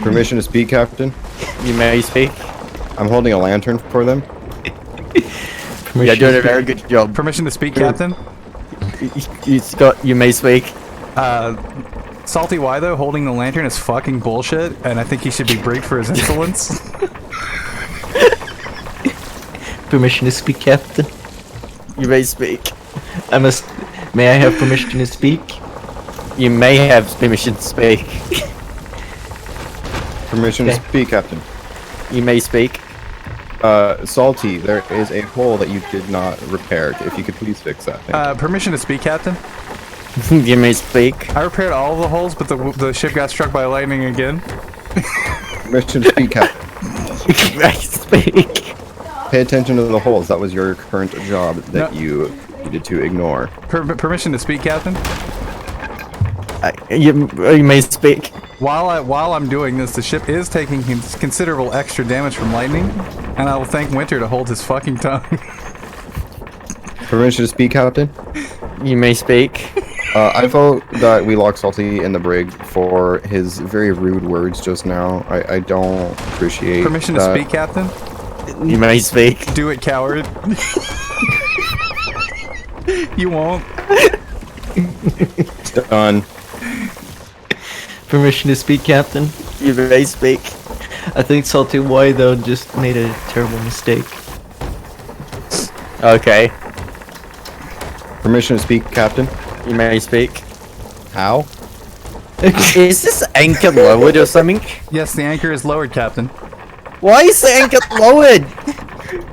Permission to speak, Captain. You may speak. I'm holding a lantern for them. You're doing a very good job. Permission to speak, Captain. You may speak. Salty Y though holding the lantern is fucking bullshit, and I think he should be briefed for his insolence. Permission to speak, Captain. You may speak. May I have permission to speak? You may have permission to speak. Permission to speak, Captain. You may speak. Salty, there is a hole that you did not repair. If you could please fix that. Thank Permission to speak, Captain. You may speak. I repaired all of the holes, but the ship got struck by lightning again. you. Permission to speak, Captain. You may speak. Pay attention to the holes. That was your current job that you needed to ignore. Permission to speak, Captain. You may speak. While I'm doing this, the ship is taking considerable extra damage from lightning, and I will thank Winter to hold his fucking tongue. Permission to speak, Captain. You may speak. I vote that we lock Salty in the brig for his very rude words just now. I don't appreciate Permission to speak, Captain. You may speak. Do it, coward. You won't. Done. Permission to speak, Captain. You may speak. I think Salty Y though just made a terrible mistake. Okay. Permission to speak, Captain. You may speak. How? Is this anchor lowered or something? Yes, the anchor is lowered, Captain. Why is the anchor lowered?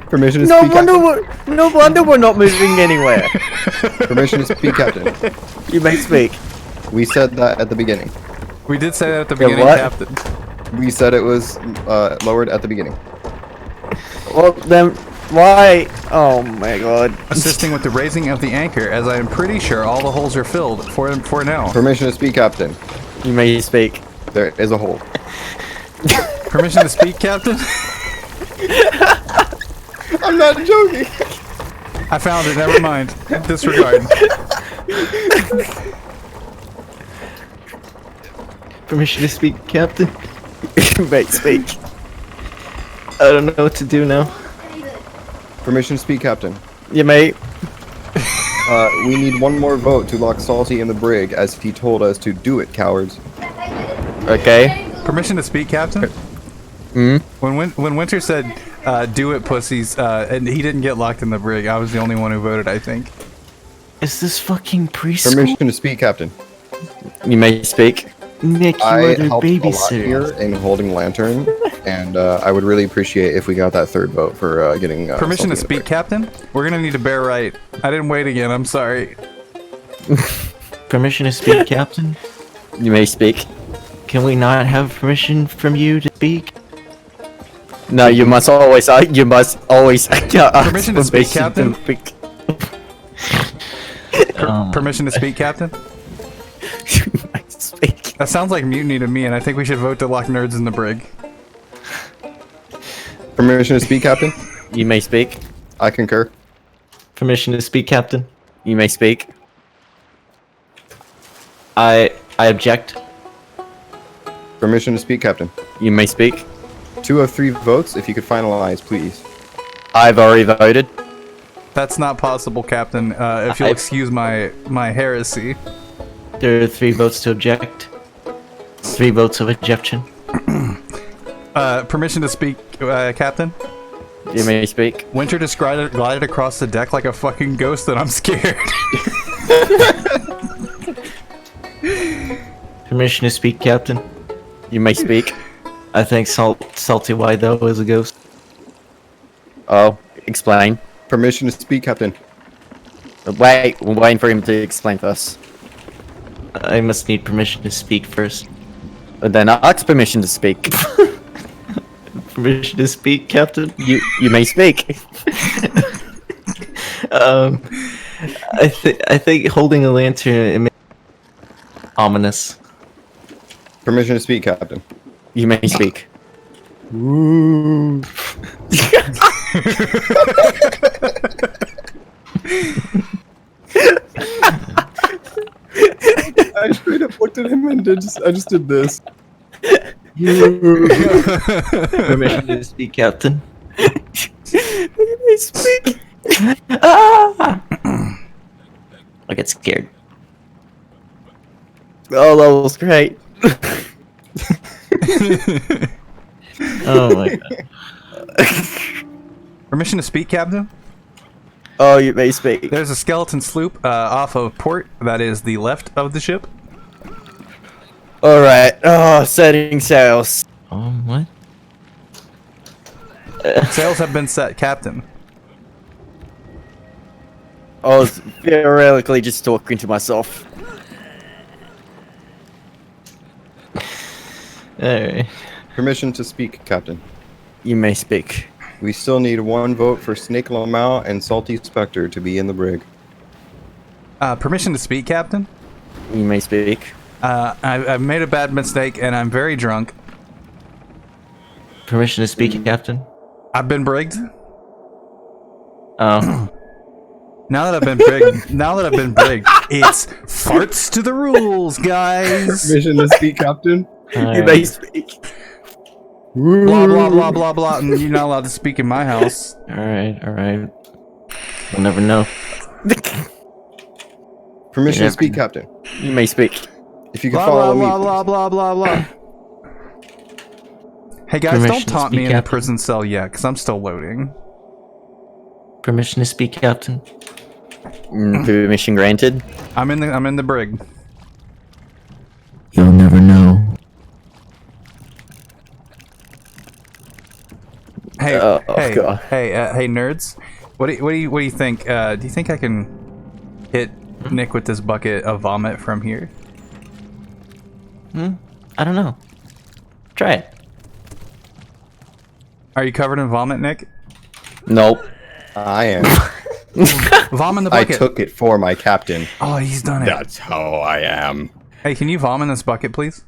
Permission to No speak, Captain. no wonder we're not moving anywhere. Permission to speak, Captain. You may speak. We said that at the beginning. We did say that at the Yeah, beginning, what? Captain. We said it was lowered at the beginning. Well then, why? Oh my god. Assisting with the raising of the anchor, as I am pretty sure all the holes are filled for now. Permission to speak, Captain. You may speak. There is a hole. Permission to speak, Captain. I'm not joking. I found it. Never mind. Disregard. Permission to speak, Captain. You may speak. I don't know what to do now. Permission to speak, Captain. You may. We need one more vote to lock Salty in the brig, as he told us to do it, cowards. Okay. Permission to speak, Captain. Hmm. When Winter said, "Do it, pussies," and he didn't get locked in the brig, I was the only one who voted. I think. Is this fucking preschool? Permission to speak, Captain. You may speak. Nick, you I are their helped a lot babysitter. here in holding lantern, and I would really appreciate if we got that third vote for getting Permission to Salty in the speak, brig. Captain. We're gonna need to bear right. I didn't wait again. I'm sorry. Permission to speak, Captain. You may speak. Can we not have permission from you to speak? No, you must always. You must always. Ask Permission to speak, Captain? speak. Permission to speak, Captain. You may speak. That sounds like mutiny to me, and I think we should vote to lock nerds in the brig. Permission to speak, Captain. You may speak. I concur. Permission to speak, Captain. You may speak. I object. Permission to speak, Captain. You may speak. 2 of 3 votes. If you could finalize, please. I've already voted. That's not possible, Captain. If you'll excuse my heresy. There are 3 votes to object. 3 votes of objection. Permission to speak, Captain. You may speak. Winter just glided across the deck like a fucking ghost, and I'm scared. Permission to speak, Captain. You may speak. I think Salty Y though is a ghost. Oh, explain. Permission to speak, Captain. Wait, we're waiting for him to explain first. I must need permission to speak first. Then ask permission to speak. Permission to speak, Captain. You may speak. I think holding a lantern ominous. Permission to speak, Captain. You may speak. I straight up looked at him and I just did this. Permission to speak, Captain. You may speak. Ah! I get scared. Oh, that was great. Oh my god. Permission to speak, Captain? Oh, you may speak. There's a skeleton sloop off of port that is the left of the ship. All right. Oh, setting sails. What? Sails have been set, Captain. I was theoretically just talking to myself. Alright. Permission to speak, Captain. You may speak. We still need 1 vote for Snake Lamau and Salty Spectre to be in the brig. Permission to speak, Captain? You may speak. I've made a bad mistake and I'm very drunk. Permission to speak, Captain. I've been brigged. Oh. Now that I've been brigged, it's farts to the rules, guys. Permission to speak, Captain. You may speak. Blah blah blah blah blah. And you're not allowed to speak in my house. Alright. We'll never know. Permission to speak, Captain. You may speak. If you can Blah follow blah me, blah blah blah blah blah. Hey guys, Permission don't to taunt speak, me in the Captain. prison cell yet, because I'm still loading. Permission to speak, Captain. Permission granted. I'm in the brig. You'll never know. Hey, Oh, hey, God. hey, nerds. What do you think? Do you think I can hit Nick with this bucket of vomit from here? I don't know. Try it. Are you covered in vomit, Nick? Nope. I am. Vom in the I bucket. took it for my captain. Oh, he's done it. That's how I am. Hey, can you vom in this bucket, please?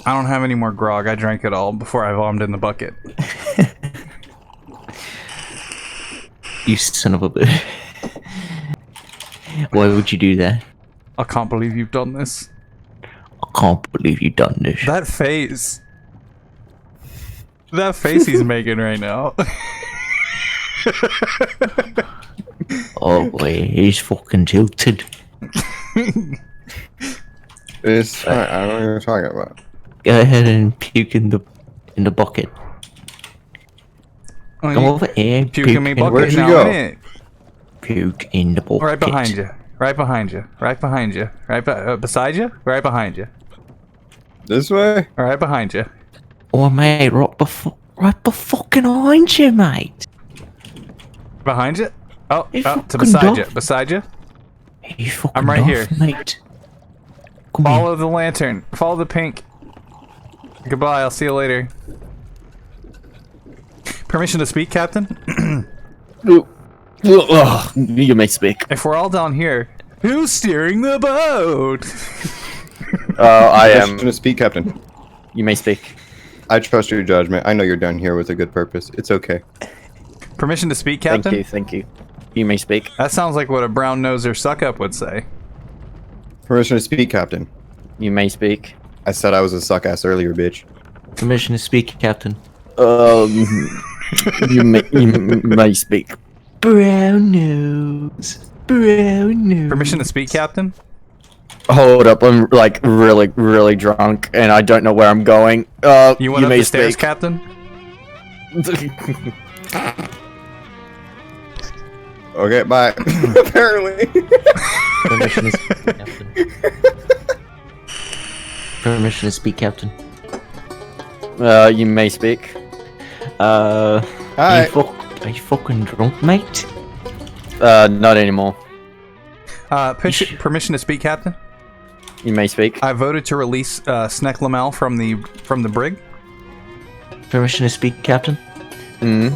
I don't have any more grog. I drank it all before I vommed in the bucket. You son of a bitch. Why would you do that? I can't believe you've done this. I can't believe you done this. That face. That face he's making right now. Oh boy, he's fucking tilted. It's fine. I don't know what you're talking about. Go ahead and puke in the bucket. Oh, Come you over here. puke in me bucket Where'd you now, go? innit? Puke in the bucket. Right behind you. Right behind you. Right behind you. Beside you? Right behind you. This way? Right behind you. Oh mate, right fucking behind you, mate. Behind you? Oh, You to fucking beside you. dog. Beside you. You fucking I'm right off, here. mate. Come Follow the lantern. Follow the pink. Goodbye. I'll see you later. Permission to speak, Captain? You may speak. If we're all down here, who's steering the boat? I Permission am. to speak, Captain. You may speak. I trust your judgment. I know you're down here with a good purpose. It's okay. Permission to speak, Captain? Thank you. Thank you. You may speak. That sounds like what a brown noser suck up would say. Permission to speak, Captain. You may speak. I said I was a suck ass earlier, bitch. Permission to speak, Captain. You may speak. Brown nose. Brown nose. Permission to speak, Captain? Hold up, I'm like really drunk and I don't know where I'm going. You went up may the stairs, speak. Captain? Okay, bye. Apparently. Permission to speak, Captain. Permission to speak, Captain. You may speak. Are Hi. you fucking drunk, mate? Not anymore. Permission to speak, Captain? You may speak. I voted to release Sneck Lamel from the brig. Permission to speak, Captain. Mm.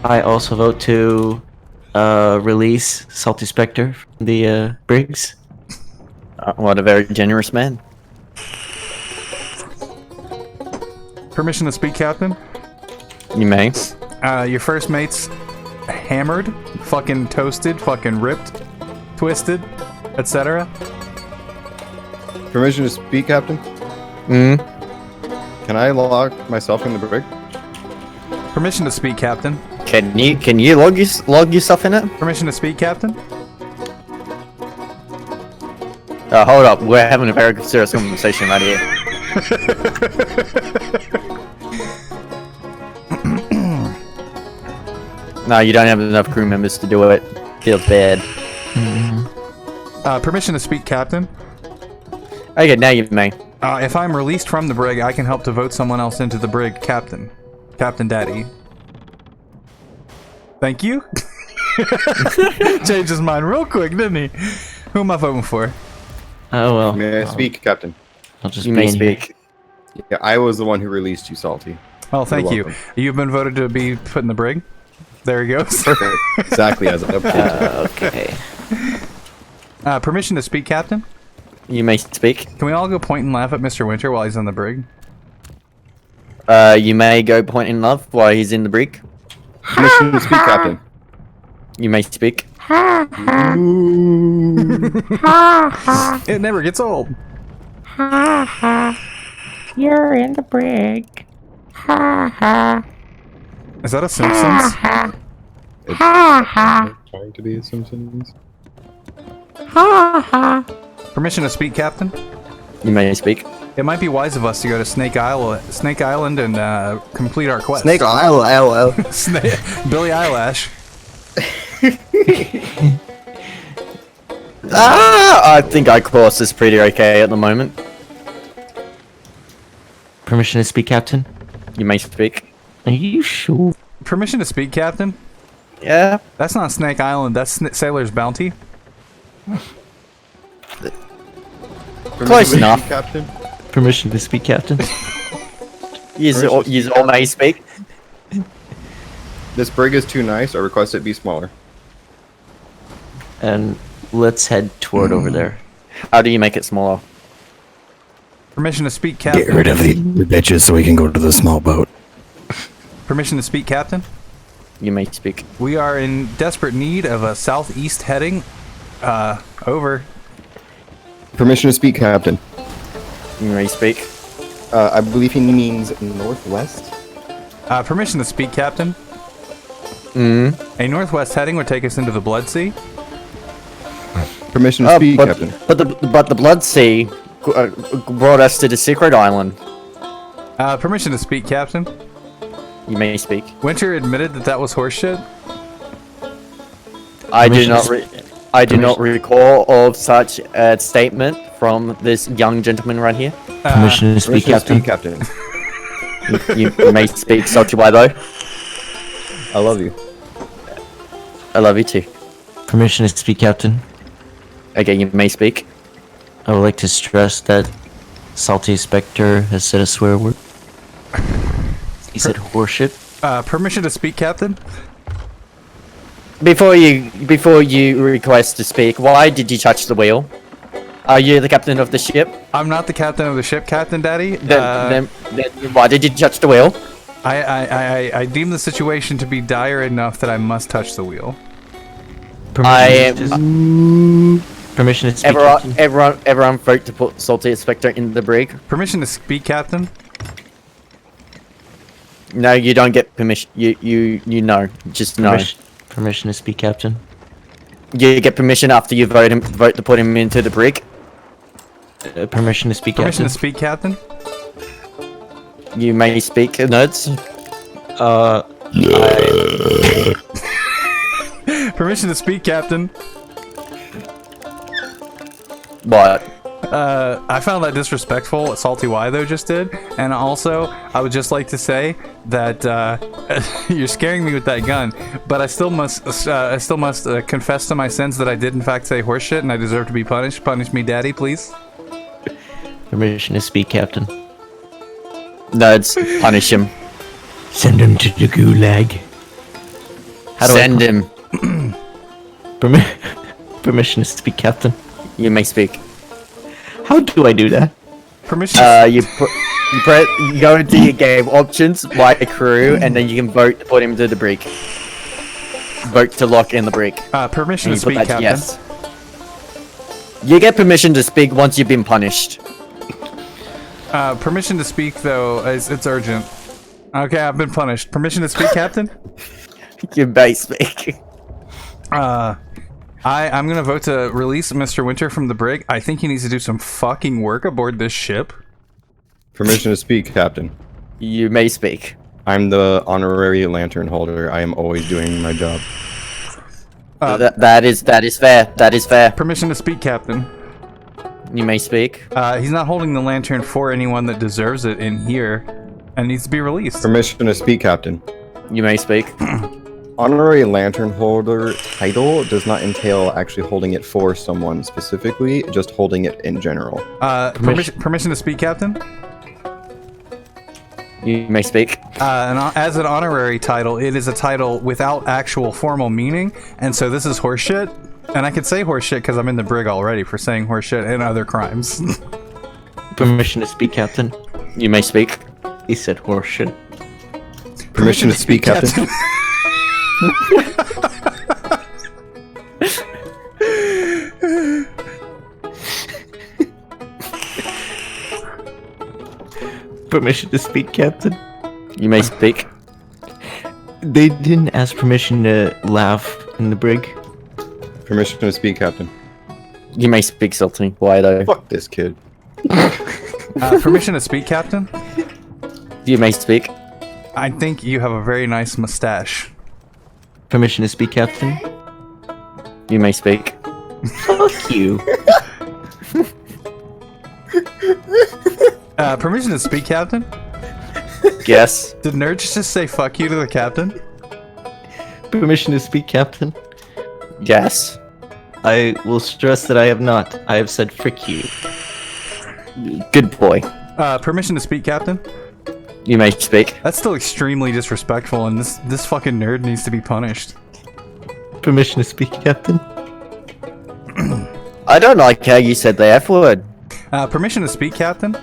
I also vote to release Salty Spectre from the Briggs. What a very generous man. Permission to speak, Captain? You may. Your first mate's hammered, fucking toasted, fucking ripped, twisted, etc. Permission to speak, Captain? Hmm? Can I lock myself in the brig? Permission to speak, Captain. Can you log yourself in it? Permission to speak, Captain. Hold up, we're having a very serious conversation right here. No, you don't have enough crew members to do it. Feels bad. Permission to speak, Captain. Okay, now you may. If I'm released from the brig, I can help to vote someone else into the brig, Captain. Captain Daddy. Thank you. Changed his mind real quick, didn't he? Who am I voting for? Oh well. May I speak, Captain? I'll just You be may in here. speak. Yeah, I was the one who released you, Salty. Well, thank You're you. welcome. You've been voted to be put in the brig. There he goes. Perfect. Exactly as I Okay. Permission to speak, Captain. You may speak. Can we all go point and laugh at Mr. Winter while he's on the brig? You may go point in love while he's in the brig. Permission to speak, Captain. You may speak. It never gets old. You're in the brig. Ha ha. Is that a Simpsons? Ha ha. Trying to be a Simpsons. Ha ha. Permission to speak, Captain. You may speak. It might be wise of us to go to Snake Island and complete our quest. Snake Isle. Billy Eyelash. I think iCourse is pretty okay at the moment. Permission to speak, Captain? You may speak. Are you sure? Permission to speak, Captain. Yeah. That's not Snake Island. That's Sailor's Bounty. Close enough. Captain. Permission to speak, Captain? You all may speak. This brig is too nice. I request it be smaller. And let's head toward over there. How do you make it smaller? Permission to speak, Captain. Get rid of the bitches so we can go to the small boat. Permission to speak, Captain. You may speak. We are in desperate need of a southeast heading. Over. Permission to speak, Captain. You may speak. I believe he means northwest. Permission to speak, Captain. Mm. A northwest heading would take us into the Blood Sea. Permission to speak, Captain. but the Blood Sea brought us to the secret island. Permission to speak, Captain. You may speak. Winter admitted that was horseshit. I do Permission not. to I do not recall of such a statement from this young gentleman right here. Permission to speak, Permission to Captain? speak, Captain. You may speak, Salty though. I love you. I love you too. Permission to speak, Captain? Okay, you may speak. I would like to stress that Salty Spectre has said a swear word. He said horseshit. Permission to speak, Captain. Before you request to speak, why did you touch the wheel? Are you the captain of the ship? I'm not the captain of the ship, Captain Daddy. Then why did you touch the wheel? I deem the situation to be dire enough that I must touch the wheel. Permission to speak, Captain? Everyone vote to put Salty Spectre in the brig. Permission to speak, Captain. No, you don't get permission. You know, just know. Permission to speak, Captain? You get permission after you vote to put him into the brig. Permission to speak, Permission Captain? to speak, Captain. You may speak, nerds. Permission to speak, Captain. What? I found that disrespectful what Salty Y though just did, and also I would just like to say that you're scaring me with that gun, but I still must confess to my sins that I did in fact say horseshit and I deserve to be punished. Punish me, Daddy, please. Permission to speak, Captain? Nerds, punish him. Send him to the gulag. How do I Send him. Permission to speak, Captain? You may speak. How do I do that? Permission. You go into your game options, like a crew, and then you can vote to put him to the brig. Vote to lock in the brig. Permission And to you put speak, that Captain. yes. You get permission to speak once you've been punished. Permission to speak, though, it's urgent. Okay, I've been punished. Permission to speak, Captain? You may speak. I'm gonna vote to release Mr. Winter from the brig. I think he needs to do some fucking work aboard this ship. Permission to speak, Captain. You may speak. I'm the honorary lantern holder. I am always doing my job. That is fair. That is fair. Permission to speak, Captain. You may speak. He's not holding the lantern for anyone that deserves it in here, and needs to be released. Permission to speak, Captain. You may speak. Honorary lantern holder title does not entail actually holding it for someone specifically, just holding it in general. Permission to speak, Captain. You may speak. As an honorary title, it is a title without actual formal meaning, and so this is horseshit. And I can say horseshit because I'm in the brig already for saying horseshit and other crimes. Permission to speak, Captain. You may speak. He said horseshit. Permission to speak, Captain. Permission to speak, Captain. You may speak. They didn't ask permission to laugh in the brig. Permission to speak, Captain. You may speak, Salty. Why though? Fuck this kid. Permission to speak, Captain. You may speak. I think you have a very nice mustache. Permission to speak, Captain. You may speak. Fuck you. Permission to speak, Captain. Yes. Did Nerds just say fuck you to the captain? Permission to speak, Captain. Yes. I will stress that I have not. I have said frick you. Good boy. Permission to speak, Captain. You may speak. That's still extremely disrespectful, and this fucking nerd needs to be punished. Permission to speak, Captain. I don't like how you said the F word. Permission to speak, Captain.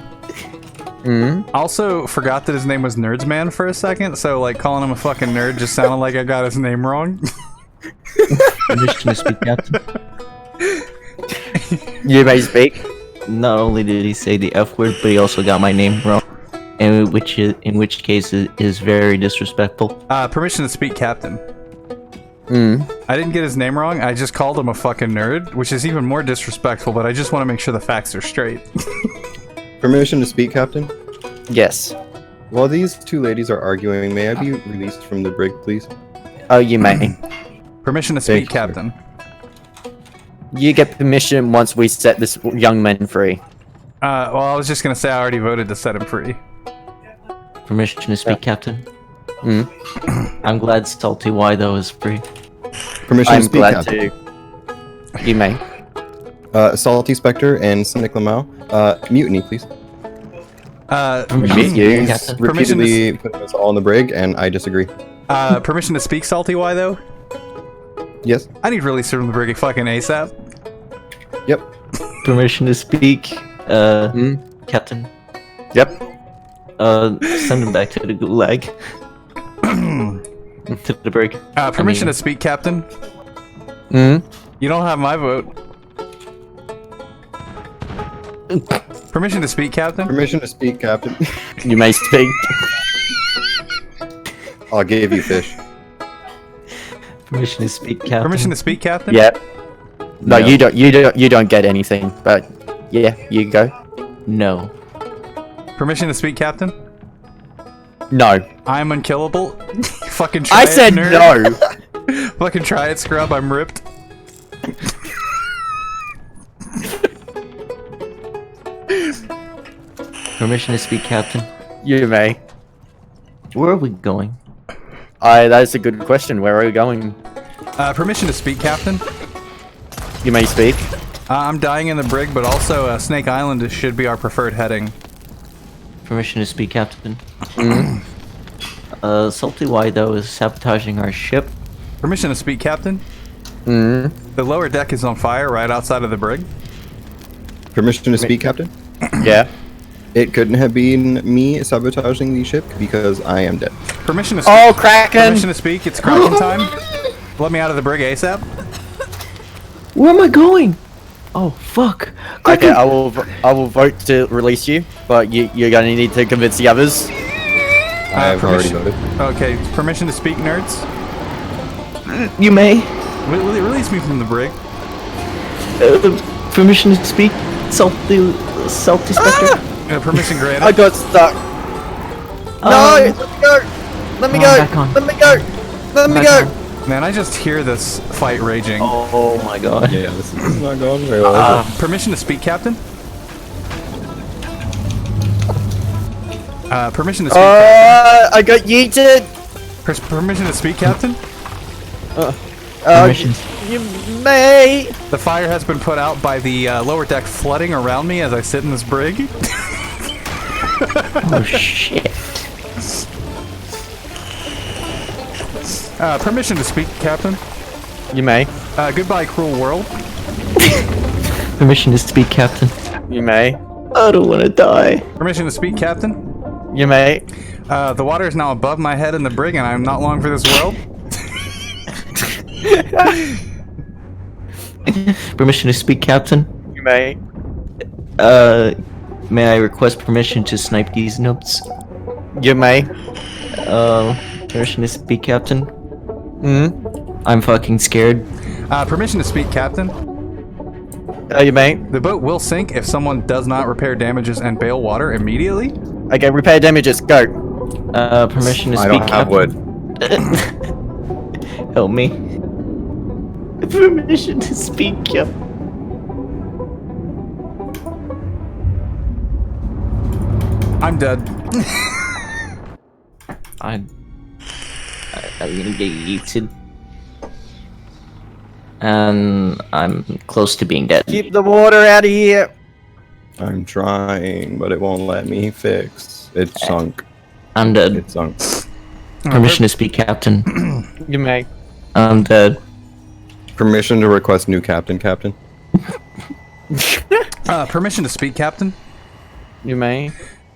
Also forgot that his name was Nerdsman for a second, so like calling him a fucking nerd just sounded like I got his name wrong. Permission to speak, Captain. You may speak. Not only did he say the F word, but he also got my name wrong. And in which case it is very disrespectful. Permission to speak, Captain. I didn't get his name wrong, I just called him a fucking nerd, which is even more disrespectful, but I just want to make sure the facts are straight. Permission to speak, Captain. Yes. While these two ladies are arguing, may I be released from the brig, please? Oh, you may. Permission to Thank speak, you, sir. Captain. You get permission once we set this young man free. Well, I was just gonna say I already voted to set him free. Permission to speak, Captain. I'm glad Salty Y though is free. Permission to I'm speak, glad Captain. to. You may. Salty Spectre and Cynic Lamau, mutiny, please. Permission to you. speak, Captain. Permission Repeatedly putting us all in the brig, and I disagree. Permission to speak, Salty Y, though? Yes? I need release from the brig fucking ASAP. Yep. Permission to speak, Captain. Yep. Send him back to the gulag. To the brig. Permission to speak, Captain. You don't have my vote. Permission to speak, Captain. Permission to speak, Captain. You may speak. I'll give you fish. Permission to speak, Captain. Permission to speak, Captain. Yep. No, No. you don't get anything. But yeah, you go. No. Permission to speak, Captain. No. I'm unkillable. Fucking try I it, said nerd. no. Fucking try it, scrub. I'm ripped. Permission to speak, Captain. You may. Where are we going? That's a good question. Where are we going? Permission to speak, Captain. You may speak. I'm dying in the brig, but also Snake Island should be our preferred heading. Permission to speak, Captain. Salty Y though is sabotaging our ship. Permission to speak, Captain. The lower deck is on fire right outside of the brig. Permission to speak, Captain. Yeah. It couldn't have been me sabotaging the ship because I am dead. Permission to speak. Oh, Kraken! Permission to speak. It's Kraken time. Let me out of the brig ASAP. Where am I going? Oh fuck! Okay, I will vote to release you, but you're gonna need to convince the others. I've already permission- voted. Okay, permission to speak, nerds. You may. Release me from the brig. Permission to speak, salty specter. Permission granted. I got stuck. No, let me go. Let me I'm go. back on. Let me go. Let me Back go. on. Man, I just hear this fight raging. Oh my god. Yeah, this is not going very well. Permission to speak, Captain? Permission to speak, I got yeeted. Permission to speak, Captain? Permission. You may. The fire has been put out by the lower deck flooding around me as I sit in this brig. Oh shit. Permission to speak, Captain? You may. Goodbye, cruel world. Permission to speak, Captain. You may. I don't want to die. Permission to speak, Captain? You may. The water is now above my head in the brig and I'm not long for this world. Permission to speak, Captain. You may. May I request permission to snipe these noobs? You may. Permission to speak, Captain. Hmm. I'm fucking scared. Permission to speak, Captain? You may. The boat will sink if someone does not repair damages and bail water immediately. Okay, repair damages. Go. Permission to I speak, don't have Captain. wood. Help me. Permission to speak, Captain. I'm dead. I'm gonna get yeeted. And I'm close to being dead. Keep the water out of here. I'm trying, but it won't let me fix. It sunk. I'm dead. It sunk. Permission to speak, Captain. You may. I'm dead. Permission to request new captain, Captain. Permission to speak, Captain? You may.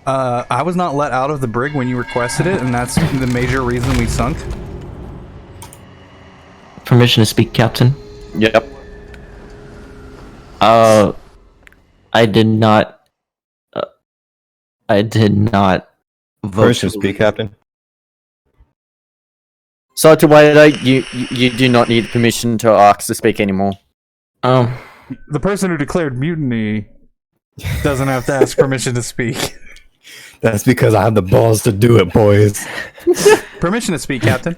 I was not let out of the brig when you requested it, and that's the major reason we sunk. Permission to speak, Captain. Yep. I did not. I did not vote. Permission to speak, Captain. So to wait, you do not need permission to ask to speak anymore. The person who declared mutiny doesn't have to ask permission to speak. That's because I have the balls to do it, boys. Permission to speak, Captain.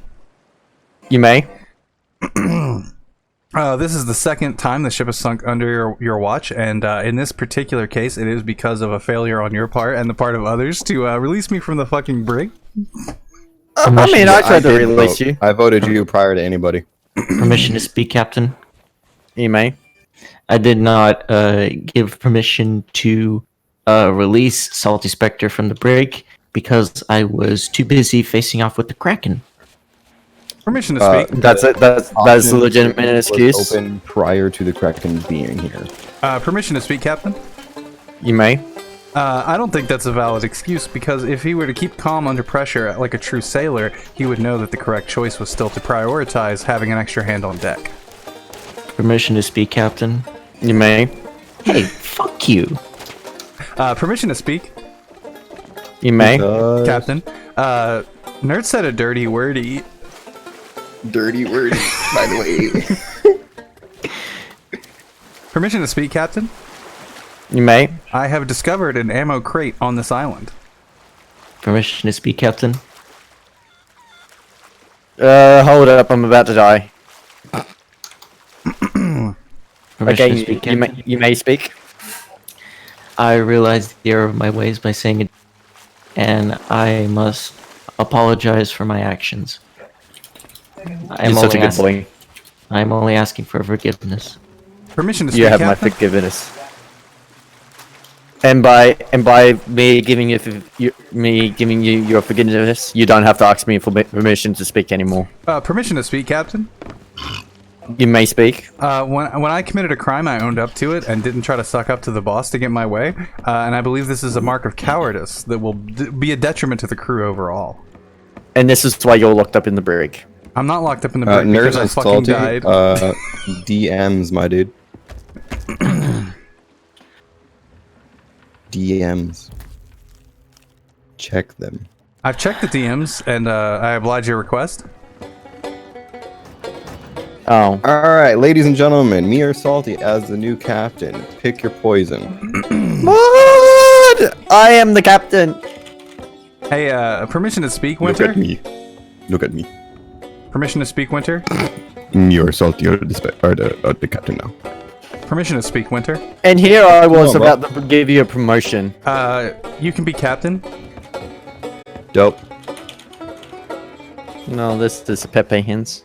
You may. This is the second time the ship has sunk under your watch, and in this particular case, it is because of a failure on your part and the part of others to release me from the fucking brig. I mean, I tried to did release vote. you. I voted you prior to anybody. Permission to speak, Captain. You may. I did not give permission to release Salty Spectre from the brig because I was too busy facing off with the Kraken. Permission to speak. That's it. That's a legitimate Was excuse. open prior to the Kraken being here. Permission to speak, Captain. You may. I don't think that's a valid excuse, because if he were to keep calm under pressure like a true sailor, he would know that the correct choice was still to prioritize having an extra hand on deck. Permission to speak, Captain. You may. Hey, fuck you. Permission to speak, You may. Captain. Nerd said a dirty wordy. Dirty word, by the way. Permission to speak, Captain. You may. I have discovered an ammo crate on this island. Permission to speak, Captain. Hold up. I'm about to die. Permission Okay, to speak, Captain. you may speak. I realized the error of my ways by saying it, and I must apologize for my actions. You're such a good boy. I'm only asking for forgiveness. Permission to speak, You have my Captain. forgiveness. And by me giving you your forgiveness, you don't have to ask me for permission to speak anymore. Permission to speak, Captain. You may speak. When I committed a crime, I owned up to it and didn't try to suck up to the boss to get my way. And I believe this is a mark of cowardice that will be a detriment to the crew overall. And this is why you're locked up in the brig. I'm not locked up in the brig because Nerds I and fucking salty. died. DMs, my dude. DMs. Check them. I've checked the DMs, and I oblige your request. Oh. All right, ladies and gentlemen, me or Salty as the new captain. Pick your poison. What? I am the captain. Hey, permission to speak, Look Winter? at me. Look at me. Permission to speak, Winter? You're Salty or the captain now. Permission to speak, Winter? And here I was Come on, about to give you a promotion. You can be captain. Dope. No, this is Pepe Hints.